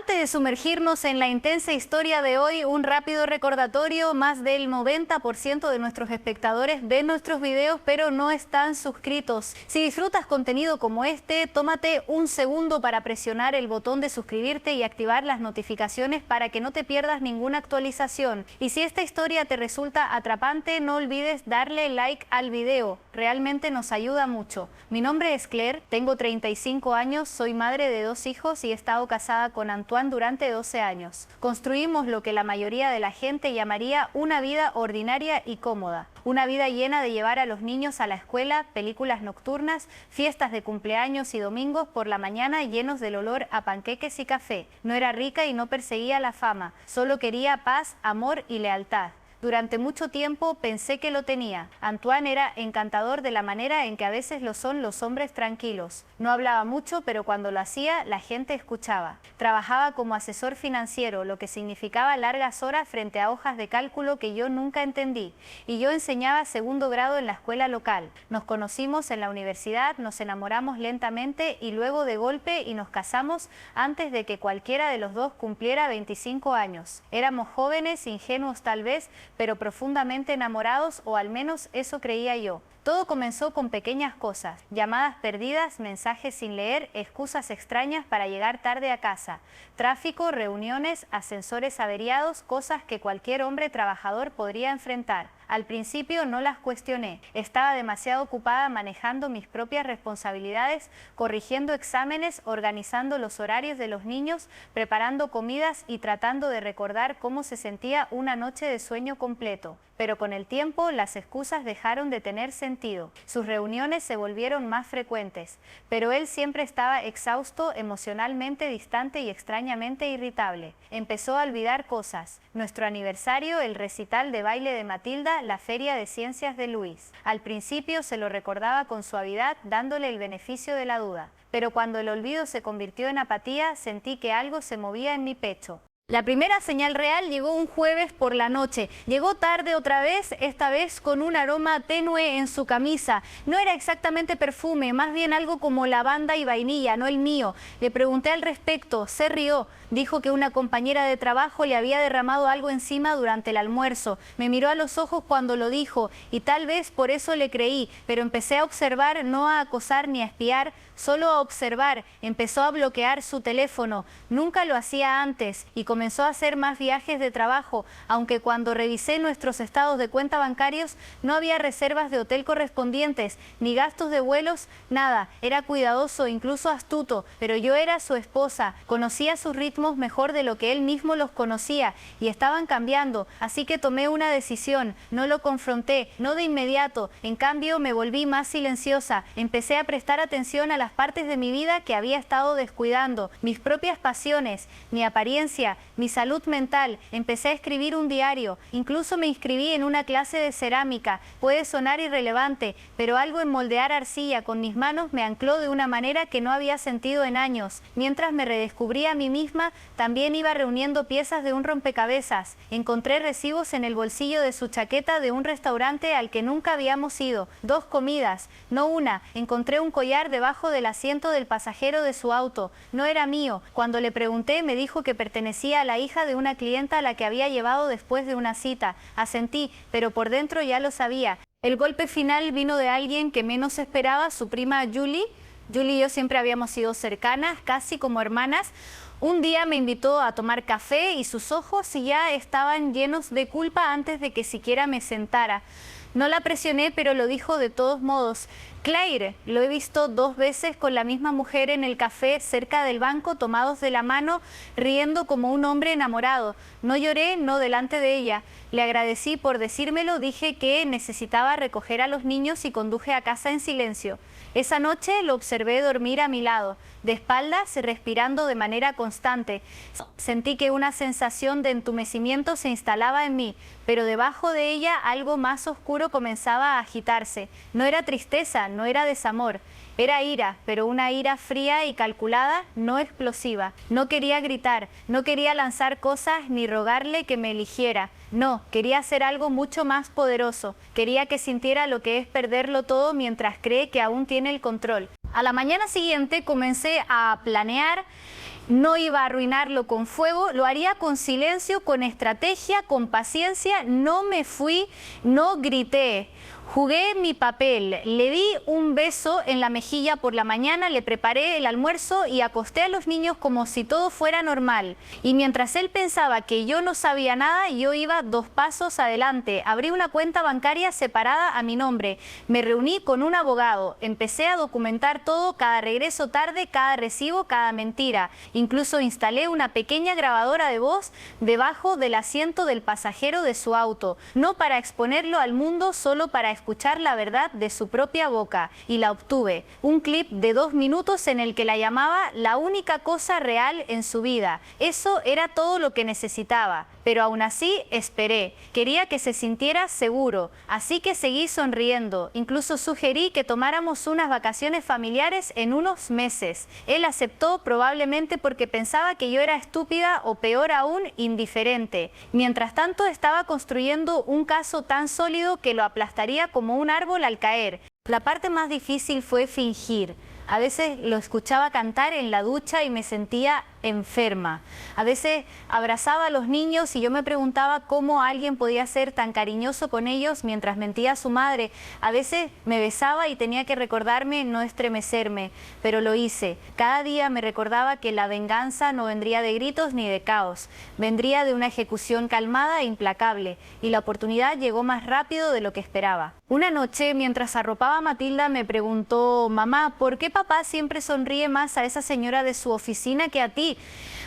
Antes de sumergirnos en la intensa historia de hoy, un rápido recordatorio: más del 90% de nuestros espectadores ven nuestros videos pero no están suscritos. Si disfrutas contenido como este, tómate un segundo para presionar el botón de suscribirte y activar las notificaciones para que no te pierdas ninguna actualización. Y si esta historia te resulta atrapante, no olvides darle like al video, realmente nos ayuda mucho. Mi nombre es Claire, tengo 35 años, soy madre de 2 hijos y he estado casada con Antoine durante 12 años. Construimos lo que la mayoría de la gente llamaría una vida ordinaria y cómoda. Una vida llena de llevar a los niños a la escuela, películas nocturnas, fiestas de cumpleaños y domingos por la mañana llenos del olor a panqueques y café. No era rica y no perseguía la fama, solo quería paz, amor y lealtad. Durante mucho tiempo pensé que lo tenía. Antoine era encantador de la manera en que a veces lo son los hombres tranquilos. No hablaba mucho, pero cuando lo hacía, la gente escuchaba. Trabajaba como asesor financiero, lo que significaba largas horas frente a hojas de cálculo que yo nunca entendí. Y yo enseñaba segundo grado en la escuela local. Nos conocimos en la universidad, nos enamoramos lentamente y luego de golpe y nos casamos antes de que cualquiera de los dos cumpliera 25 años. Éramos jóvenes, ingenuos tal vez, pero profundamente enamorados, o al menos eso creía yo. Todo comenzó con pequeñas cosas: llamadas perdidas, mensajes sin leer, excusas extrañas para llegar tarde a casa, tráfico, reuniones, ascensores averiados, cosas que cualquier hombre trabajador podría enfrentar. Al principio no las cuestioné, estaba demasiado ocupada manejando mis propias responsabilidades, corrigiendo exámenes, organizando los horarios de los niños, preparando comidas y tratando de recordar cómo se sentía una noche de sueño completo. Pero con el tiempo las excusas dejaron de tener sentido. Sus reuniones se volvieron más frecuentes, pero él siempre estaba exhausto, emocionalmente distante y extrañamente irritable. Empezó a olvidar cosas: nuestro aniversario, el recital de baile de Matilda, la feria de ciencias de Luis. Al principio se lo recordaba con suavidad, dándole el beneficio de la duda. Pero cuando el olvido se convirtió en apatía, sentí que algo se movía en mi pecho. La primera señal real llegó un jueves por la noche. Llegó tarde otra vez, esta vez con un aroma tenue en su camisa. No era exactamente perfume, más bien algo como lavanda y vainilla, no el mío. Le pregunté al respecto, se rió. Dijo que una compañera de trabajo le había derramado algo encima durante el almuerzo. Me miró a los ojos cuando lo dijo y tal vez por eso le creí, pero empecé a observar, no a acosar ni a espiar, solo a observar. Empezó a bloquear su teléfono. Nunca lo hacía antes y comenzó a hacer más viajes de trabajo, aunque cuando revisé nuestros estados de cuenta bancarios no había reservas de hotel correspondientes, ni gastos de vuelos, nada. Era cuidadoso, incluso astuto, pero yo era su esposa, conocía sus ritmos mejor de lo que él mismo los conocía y estaban cambiando, así que tomé una decisión. No lo confronté, no de inmediato, en cambio me volví más silenciosa. Empecé a prestar atención a las partes de mi vida que había estado descuidando, mis propias pasiones, mi apariencia, mi salud mental. Empecé a escribir un diario, incluso me inscribí en una clase de cerámica. Puede sonar irrelevante, pero algo en moldear arcilla con mis manos me ancló de una manera que no había sentido en años. Mientras me redescubría a mí misma, también iba reuniendo piezas de un rompecabezas. Encontré recibos en el bolsillo de su chaqueta de un restaurante al que nunca habíamos ido. 2 comidas, no una. Encontré un collar debajo del asiento del pasajero de su auto. No era mío. Cuando le pregunté, me dijo que pertenecía a la hija de una clienta a la que había llevado después de una cita. Asentí, pero por dentro ya lo sabía. El golpe final vino de alguien que menos esperaba, su prima Julie. Julie y yo siempre habíamos sido cercanas, casi como hermanas. Un día me invitó a tomar café y sus ojos ya estaban llenos de culpa antes de que siquiera me sentara. No la presioné, pero lo dijo de todos modos. Claire, lo he visto 2 veces con la misma mujer en el café cerca del banco, tomados de la mano, riendo como un hombre enamorado. No lloré, no delante de ella. Le agradecí por decírmelo, dije que necesitaba recoger a los niños y conduje a casa en silencio. Esa noche lo observé dormir a mi lado, de espaldas, respirando de manera constante. Sentí que una sensación de entumecimiento se instalaba en mí, pero debajo de ella algo más oscuro comenzaba a agitarse. No era tristeza, no era desamor. Era ira, pero una ira fría y calculada, no explosiva. No quería gritar, no quería lanzar cosas ni rogarle que me eligiera. No, quería hacer algo mucho más poderoso. Quería que sintiera lo que es perderlo todo mientras cree que aún tiene el control. A la mañana siguiente comencé a planear No iba a arruinarlo con fuego, lo haría con silencio, con estrategia, con paciencia. No me fui, no grité. Jugué mi papel, le di un beso en la mejilla por la mañana, le preparé el almuerzo y acosté a los niños como si todo fuera normal. Y mientras él pensaba que yo no sabía nada, yo iba 2 pasos adelante. Abrí una cuenta bancaria separada a mi nombre. Me reuní con un abogado. Empecé a documentar todo, cada regreso tarde, cada recibo, cada mentira. Incluso instalé una pequeña grabadora de voz debajo del asiento del pasajero de su auto. No para exponerlo al mundo, solo para escuchar la verdad de su propia boca, y la obtuve. Un clip de 2 minutos en el que la llamaba la única cosa real en su vida. Eso era todo lo que necesitaba, pero aún así esperé. Quería que se sintiera seguro, así que seguí sonriendo. Incluso sugerí que tomáramos unas vacaciones familiares en unos meses. Él aceptó, probablemente porque pensaba que yo era estúpida o peor aún, indiferente. Mientras tanto estaba construyendo un caso tan sólido que lo aplastaría como un árbol al caer. La parte más difícil fue fingir. A veces lo escuchaba cantar en la ducha y me sentía enferma. A veces abrazaba a los niños y yo me preguntaba cómo alguien podía ser tan cariñoso con ellos mientras mentía a su madre. A veces me besaba y tenía que recordarme no estremecerme, pero lo hice. Cada día me recordaba que la venganza no vendría de gritos ni de caos, vendría de una ejecución calmada e implacable, y la oportunidad llegó más rápido de lo que esperaba. Una noche, mientras arropaba a Matilda, me preguntó: mamá, ¿por qué papá siempre sonríe más a esa señora de su oficina que a ti?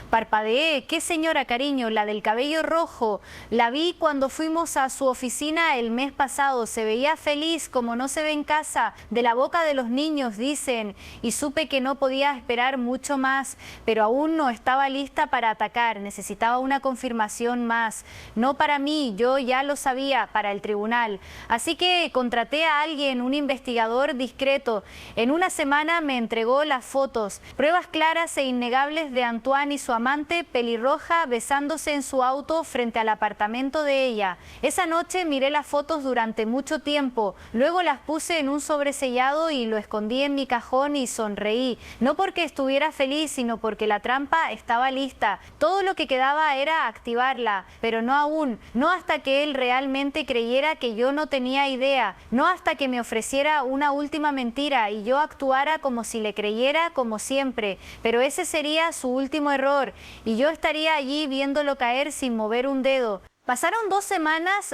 Parpadeé. ¿Qué señora, cariño? La del cabello rojo. La vi cuando fuimos a su oficina el mes pasado. Se veía feliz, como no se ve en casa. De la boca de los niños, dicen. Y supe que no podía esperar mucho más, pero aún no estaba lista para atacar. Necesitaba una confirmación más. No para mí, yo ya lo sabía, para el tribunal. Así que contraté a alguien, un investigador discreto. En una semana me entregó las fotos, pruebas claras e innegables de Antoine y su amante pelirroja besándose en su auto frente al apartamento de ella. Esa noche miré las fotos durante mucho tiempo, luego las puse en un sobresellado y lo escondí en mi cajón y sonreí. No porque estuviera feliz, sino porque la trampa estaba lista. Todo lo que quedaba era activarla, pero no aún, no hasta que él realmente creyera que yo no tenía idea, no hasta que me ofreciera una última mentira y yo actuara como si le creyera como siempre. Pero ese sería su último error y yo estaría allí viéndolo caer sin mover un dedo. Pasaron 2 semanas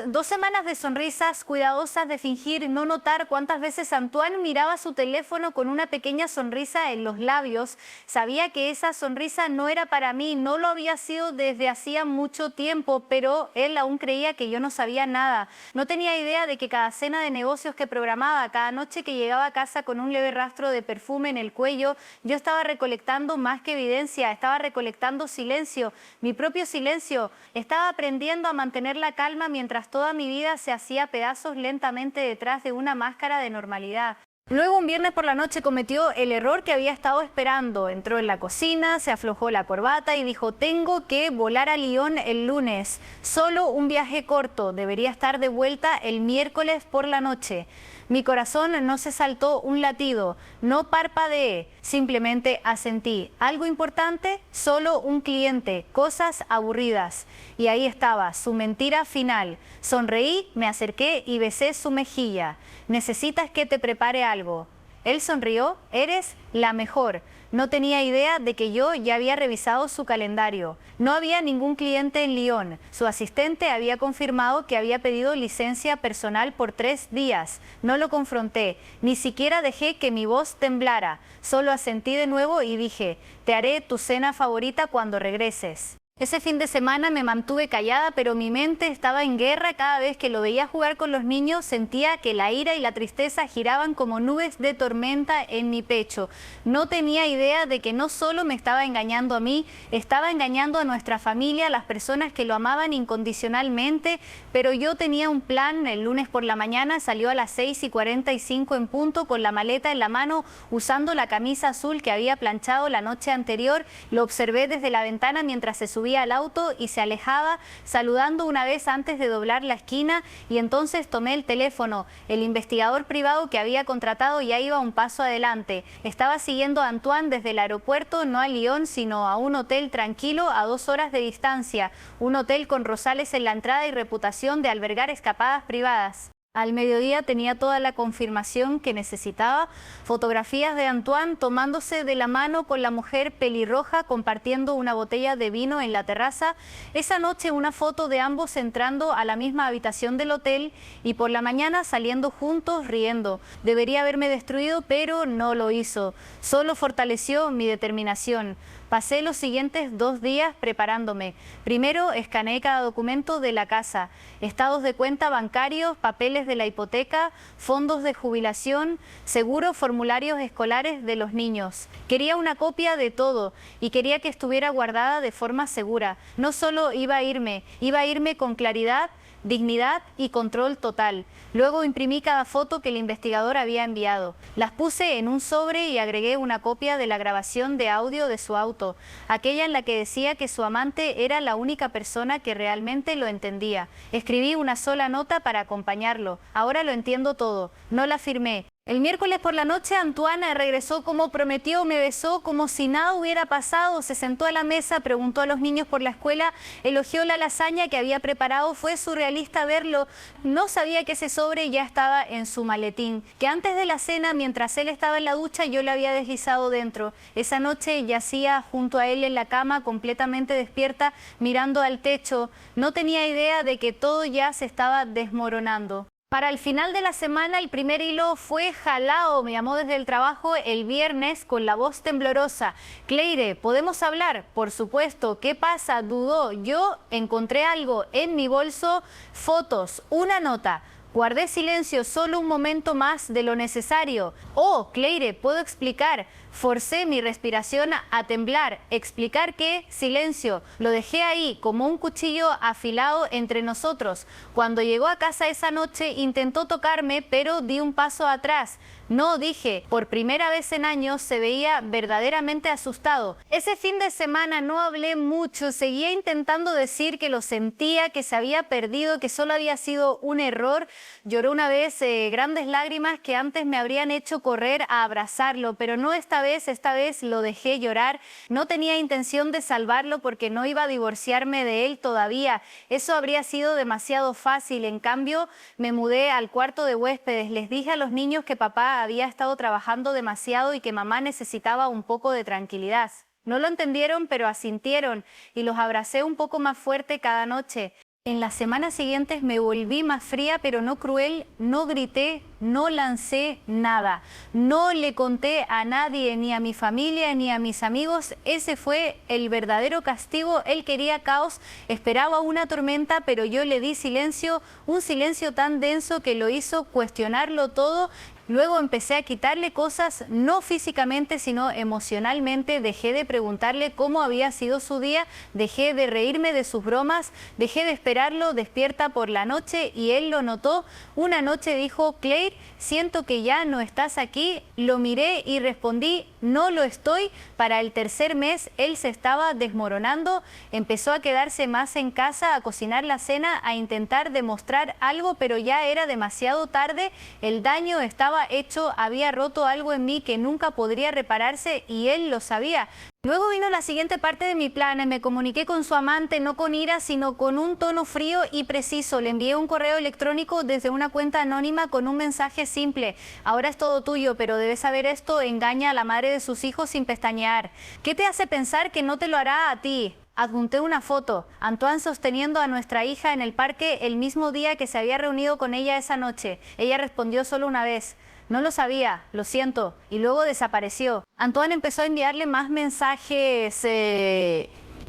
de sonrisas cuidadosas, de fingir no notar cuántas veces Antoine miraba su teléfono con una pequeña sonrisa en los labios. Sabía que esa sonrisa no era para mí, no lo había sido desde hacía mucho tiempo, pero él aún creía que yo no sabía nada. No tenía idea de que cada cena de negocios que programaba, cada noche que llegaba a casa con un leve rastro de perfume en el cuello, yo estaba recolectando más que evidencia, estaba recolectando silencio, mi propio silencio. Estaba aprendiendo a mantener la calma mientras toda mi vida se hacía pedazos lentamente detrás de una máscara de normalidad. Luego, un viernes por la noche, cometió el error que había estado esperando. Entró en la cocina, se aflojó la corbata y dijo: tengo que volar a Lyon el lunes. Solo un viaje corto, debería estar de vuelta el miércoles por la noche. Mi corazón no se saltó un latido, no parpadeé, simplemente asentí. ¿Algo importante? Solo un cliente, cosas aburridas. Y ahí estaba, su mentira final. Sonreí, me acerqué y besé su mejilla. ¿Necesitas que te prepare algo? Él sonrió. Eres la mejor. No tenía idea de que yo ya había revisado su calendario. No había ningún cliente en Lyon. Su asistente había confirmado que había pedido licencia personal por 3 días. No lo confronté, ni siquiera dejé que mi voz temblara. Solo asentí de nuevo y dije: te haré tu cena favorita cuando regreses. Ese fin de semana me mantuve callada, pero mi mente estaba en guerra. Cada vez que lo veía jugar con los niños, sentía que la ira y la tristeza giraban como nubes de tormenta en mi pecho. No tenía idea de que no solo me estaba engañando a mí, estaba engañando a nuestra familia, a las personas que lo amaban incondicionalmente, pero yo tenía un plan. El lunes por la mañana salió a las 6:45 en punto, con la maleta en la mano, usando la camisa azul que había planchado la noche anterior. Lo observé desde la ventana mientras se subía subía al auto y se alejaba, saludando una vez antes de doblar la esquina, y entonces tomé el teléfono. El investigador privado que había contratado ya iba un paso adelante. Estaba siguiendo a Antoine desde el aeropuerto, no a Lyon, sino a un hotel tranquilo a 2 horas de distancia, un hotel con rosales en la entrada y reputación de albergar escapadas privadas. Al mediodía tenía toda la confirmación que necesitaba, fotografías de Antoine tomándose de la mano con la mujer pelirroja compartiendo una botella de vino en la terraza, esa noche una foto de ambos entrando a la misma habitación del hotel y por la mañana saliendo juntos riendo. Debería haberme destruido, pero no lo hizo, solo fortaleció mi determinación. Pasé los siguientes 2 días preparándome. Primero escaneé cada documento de la casa, estados de cuenta bancarios, papeles de la hipoteca, fondos de jubilación, seguros, formularios escolares de los niños. Quería una copia de todo y quería que estuviera guardada de forma segura. No solo iba a irme con claridad, dignidad y control total. Luego imprimí cada foto que el investigador había enviado. Las puse en un sobre y agregué una copia de la grabación de audio de su auto, aquella en la que decía que su amante era la única persona que realmente lo entendía. Escribí una sola nota para acompañarlo. Ahora lo entiendo todo. No la firmé. El miércoles por la noche Antoine regresó como prometió, me besó como si nada hubiera pasado, se sentó a la mesa, preguntó a los niños por la escuela, elogió la lasaña que había preparado, fue surrealista verlo. No sabía que ese sobre ya estaba en su maletín, que antes de la cena, mientras él estaba en la ducha, yo le había deslizado dentro. Esa noche yacía junto a él en la cama, completamente despierta, mirando al techo. No tenía idea de que todo ya se estaba desmoronando. Para el final de la semana el primer hilo fue jalado, me llamó desde el trabajo el viernes con la voz temblorosa. Cleire, ¿podemos hablar? Por supuesto. ¿Qué pasa? Dudó. Yo encontré algo en mi bolso, fotos, una nota. Guardé silencio solo un momento más de lo necesario. Oh, Cleire, ¿puedo explicar? Forcé mi respiración a temblar. ¿Explicar qué? Silencio. Lo dejé ahí como un cuchillo afilado entre nosotros. Cuando llegó a casa esa noche intentó tocarme, pero di un paso atrás. No, dije, por primera vez en años se veía verdaderamente asustado. Ese fin de semana no hablé mucho, seguía intentando decir que lo sentía, que se había perdido, que solo había sido un error. Lloró una vez grandes lágrimas que antes me habrían hecho correr a abrazarlo, pero no esta vez lo dejé llorar. No tenía intención de salvarlo porque no iba a divorciarme de él todavía. Eso habría sido demasiado fácil. En cambio, me mudé al cuarto de huéspedes. Les dije a los niños que papá había estado trabajando demasiado y que mamá necesitaba un poco de tranquilidad. No lo entendieron, pero asintieron y los abracé un poco más fuerte cada noche. En las semanas siguientes me volví más fría, pero no cruel, no grité, no lancé nada. No le conté a nadie, ni a mi familia, ni a mis amigos. Ese fue el verdadero castigo. Él quería caos, esperaba una tormenta, pero yo le di silencio, un silencio tan denso que lo hizo cuestionarlo todo. Luego empecé a quitarle cosas, no físicamente, sino emocionalmente. Dejé de preguntarle cómo había sido su día, dejé de reírme de sus bromas, dejé de esperarlo despierta por la noche y él lo notó. Una noche dijo, Cleire, siento que ya no estás aquí. Lo miré y respondí, no lo estoy. Para el tercer mes él se estaba desmoronando, empezó a quedarse más en casa, a cocinar la cena, a intentar demostrar algo, pero ya era demasiado tarde, el daño estaba hecho, había roto algo en mí que nunca podría repararse y él lo sabía. Luego vino la siguiente parte de mi plan. Me comuniqué con su amante, no con ira, sino con un tono frío y preciso. Le envié un correo electrónico desde una cuenta anónima con un mensaje simple. Ahora es todo tuyo, pero debes saber esto, engaña a la madre de sus hijos sin pestañear. ¿Qué te hace pensar que no te lo hará a ti? Adjunté una foto, Antoine sosteniendo a nuestra hija en el parque el mismo día que se había reunido con ella esa noche. Ella respondió solo una vez. No lo sabía, lo siento, y luego desapareció. Antoine empezó a enviarle más mensajes.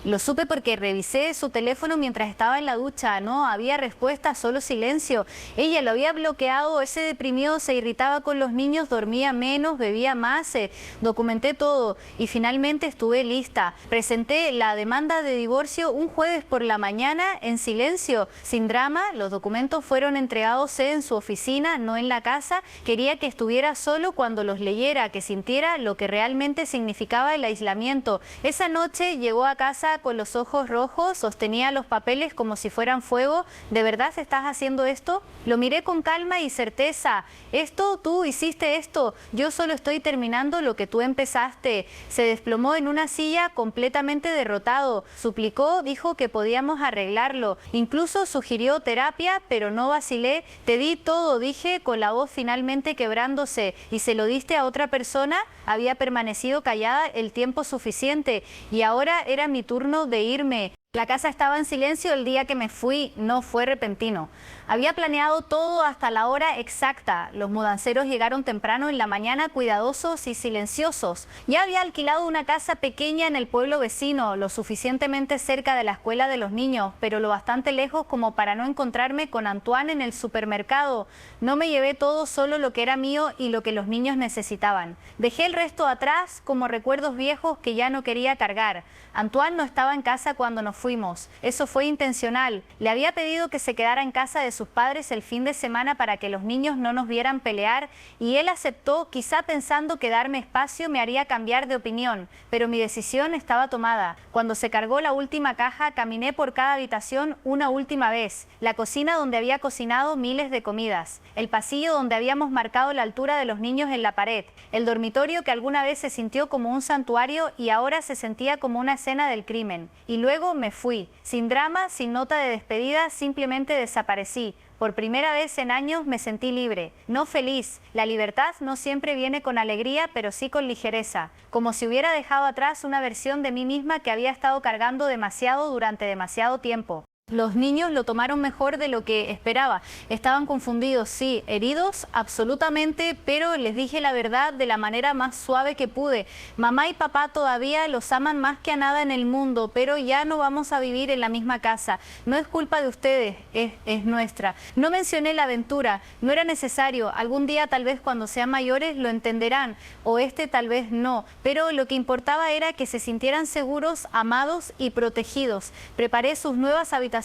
Lo supe porque revisé su teléfono mientras estaba en la ducha. No había respuesta, solo silencio. Ella lo había bloqueado, él se deprimió, se irritaba con los niños, dormía menos, bebía más. Documenté todo y finalmente estuve lista. Presenté la demanda de divorcio un jueves por la mañana en silencio, sin drama. Los documentos fueron entregados en su oficina, no en la casa. Quería que estuviera solo cuando los leyera, que sintiera lo que realmente significaba el aislamiento. Esa noche llegó a casa pasa con los ojos rojos, sostenía los papeles como si fueran fuego. ¿De verdad estás haciendo esto? Lo miré con calma y certeza. Tú hiciste esto. Yo solo estoy terminando lo que tú empezaste. Se desplomó en una silla completamente derrotado. Suplicó, dijo que podíamos arreglarlo. Incluso sugirió terapia, pero no vacilé. Te di todo, dije, con la voz finalmente quebrándose. ¿Y se lo diste a otra persona? Había permanecido callada el tiempo suficiente y ahora era mi turno de irme. La casa estaba en silencio el día que me fui, no fue repentino. Había planeado todo hasta la hora exacta. Los mudanceros llegaron temprano en la mañana, cuidadosos y silenciosos. Ya había alquilado una casa pequeña en el pueblo vecino, lo suficientemente cerca de la escuela de los niños, pero lo bastante lejos como para no encontrarme con Antoine en el supermercado. No me llevé todo, solo lo que era mío y lo que los niños necesitaban. Dejé el resto atrás como recuerdos viejos que ya no quería cargar. Antoine no estaba en casa cuando nos fuimos. Eso fue intencional. Le había pedido que se quedara en casa de sus padres el fin de semana para que los niños no nos vieran pelear y él aceptó, quizá pensando que darme espacio me haría cambiar de opinión, pero mi decisión estaba tomada. Cuando se cargó la última caja, caminé por cada habitación una última vez. La cocina donde había cocinado miles de comidas. El pasillo donde habíamos marcado la altura de los niños en la pared. El dormitorio que alguna vez se sintió como un santuario y ahora se sentía como una escena del crimen. Y luego me fui, sin drama, sin nota de despedida, simplemente desaparecí. Por primera vez en años me sentí libre, no feliz. La libertad no siempre viene con alegría, pero sí con ligereza. Como si hubiera dejado atrás una versión de mí misma que había estado cargando demasiado durante demasiado tiempo. Los niños lo tomaron mejor de lo que esperaba. Estaban confundidos, sí, heridos, absolutamente, pero les dije la verdad de la manera más suave que pude. Mamá y papá todavía los aman más que a nada en el mundo, pero ya no vamos a vivir en la misma casa. No es culpa de ustedes, es nuestra. No mencioné la aventura, no era necesario. Algún día, tal vez cuando sean mayores, lo entenderán, o tal vez no. Pero lo que importaba era que se sintieran seguros, amados y protegidos. Preparé sus nuevas habitaciones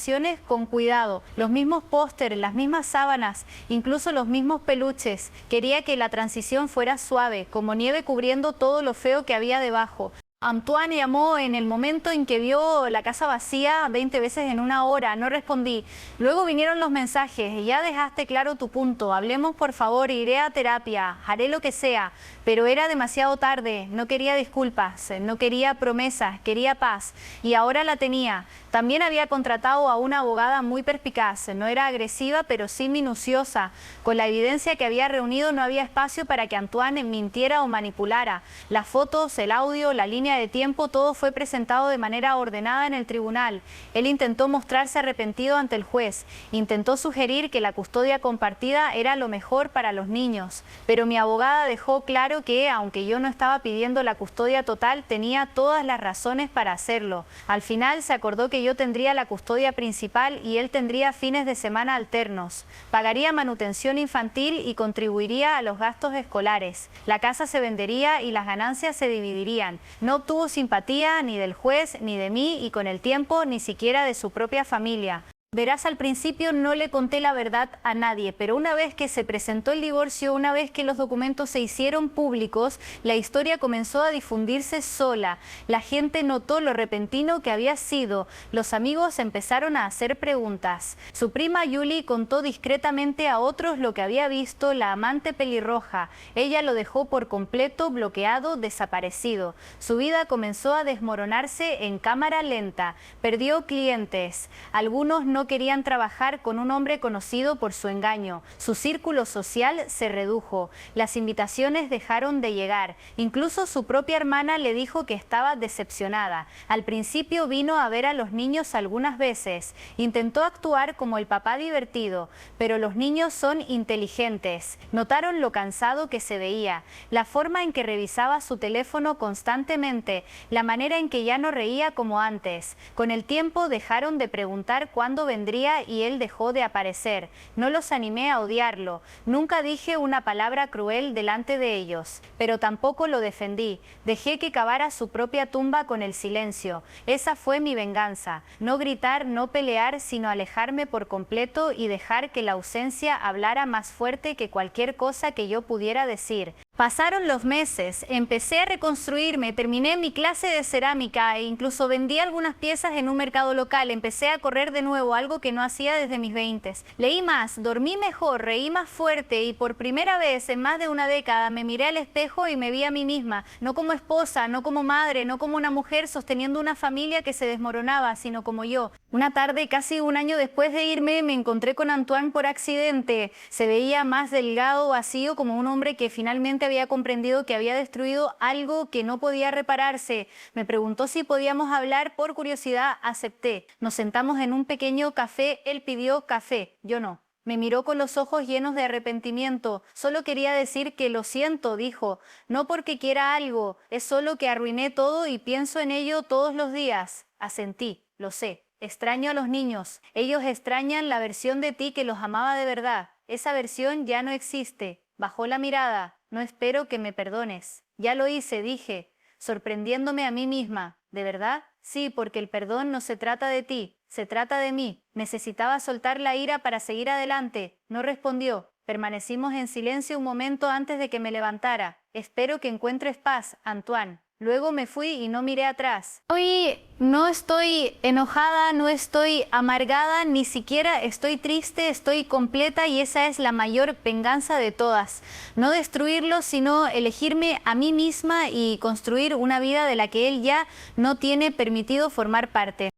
con cuidado, los mismos pósteres, las mismas sábanas, incluso los mismos peluches. Quería que la transición fuera suave, como nieve cubriendo todo lo feo que había debajo. Antoine llamó en el momento en que vio la casa vacía 20 veces en una hora. No respondí. Luego vinieron los mensajes. Ya dejaste claro tu punto. Hablemos, por favor. Iré a terapia. Haré lo que sea. Pero era demasiado tarde. No quería disculpas. No quería promesas. Quería paz. Y ahora la tenía. También había contratado a una abogada muy perspicaz. No era agresiva, pero sí minuciosa. Con la evidencia que había reunido no había espacio para que Antoine mintiera o manipulara. Las fotos, el audio, la línea de tiempo, todo fue presentado de manera ordenada en el tribunal. Él intentó mostrarse arrepentido ante el juez, intentó sugerir que la custodia compartida era lo mejor para los niños, pero mi abogada dejó claro que, aunque yo no estaba pidiendo la custodia total, tenía todas las razones para hacerlo. Al final se acordó que yo tendría la custodia principal y él tendría fines de semana alternos. Pagaría manutención infantil y contribuiría a los gastos escolares. La casa se vendería y las ganancias se dividirían. No obtuvo simpatía ni del juez ni de mí y con el tiempo ni siquiera de su propia familia. Verás, al principio no le conté la verdad a nadie, pero una vez que se presentó el divorcio, una vez que los documentos se hicieron públicos, la historia comenzó a difundirse sola. La gente notó lo repentino que había sido. Los amigos empezaron a hacer preguntas. Su prima Julie contó discretamente a otros lo que había visto la amante pelirroja. Ella lo dejó por completo bloqueado, desaparecido. Su vida comenzó a desmoronarse en cámara lenta. Perdió clientes. Algunos no querían trabajar con un hombre conocido por su engaño. Su círculo social se redujo. Las invitaciones dejaron de llegar. Incluso su propia hermana le dijo que estaba decepcionada. Al principio vino a ver a los niños algunas veces. Intentó actuar como el papá divertido, pero los niños son inteligentes. Notaron lo cansado que se veía, la forma en que revisaba su teléfono constantemente, la manera en que ya no reía como antes. Con el tiempo dejaron de preguntar cuándo vendría y él dejó de aparecer. No los animé a odiarlo. Nunca dije una palabra cruel delante de ellos, pero tampoco lo defendí. Dejé que cavara su propia tumba con el silencio. Esa fue mi venganza. No gritar, no pelear, sino alejarme por completo y dejar que la ausencia hablara más fuerte que cualquier cosa que yo pudiera decir. Pasaron los meses, empecé a reconstruirme, terminé mi clase de cerámica e incluso vendí algunas piezas en un mercado local. Empecé a correr de nuevo, algo que no hacía desde mis 20s. Leí más, dormí mejor, reí más fuerte y por primera vez en más de una década me miré al espejo y me vi a mí misma, no como esposa, no como madre, no como una mujer sosteniendo una familia que se desmoronaba, sino como yo. Una tarde, casi un año después de irme, me encontré con Antoine por accidente. Se veía más delgado, vacío, como un hombre que finalmente había comprendido que había destruido algo que no podía repararse. Me preguntó si podíamos hablar, por curiosidad acepté. Nos sentamos en un pequeño café, él pidió café, yo no. Me miró con los ojos llenos de arrepentimiento. Solo quería decir que lo siento, dijo. No porque quiera algo, es solo que arruiné todo y pienso en ello todos los días. Asentí, lo sé. Extraño a los niños. Ellos extrañan la versión de ti que los amaba de verdad. Esa versión ya no existe. Bajó la mirada. No espero que me perdones. Ya lo hice, dije, sorprendiéndome a mí misma. ¿De verdad? Sí, porque el perdón no se trata de ti, se trata de mí. Necesitaba soltar la ira para seguir adelante. No respondió. Permanecimos en silencio un momento antes de que me levantara. Espero que encuentres paz, Antoine. Luego me fui y no miré atrás. Hoy no estoy enojada, no estoy amargada, ni siquiera estoy triste, estoy completa y esa es la mayor venganza de todas. No destruirlo, sino elegirme a mí misma y construir una vida de la que él ya no tiene permitido formar parte.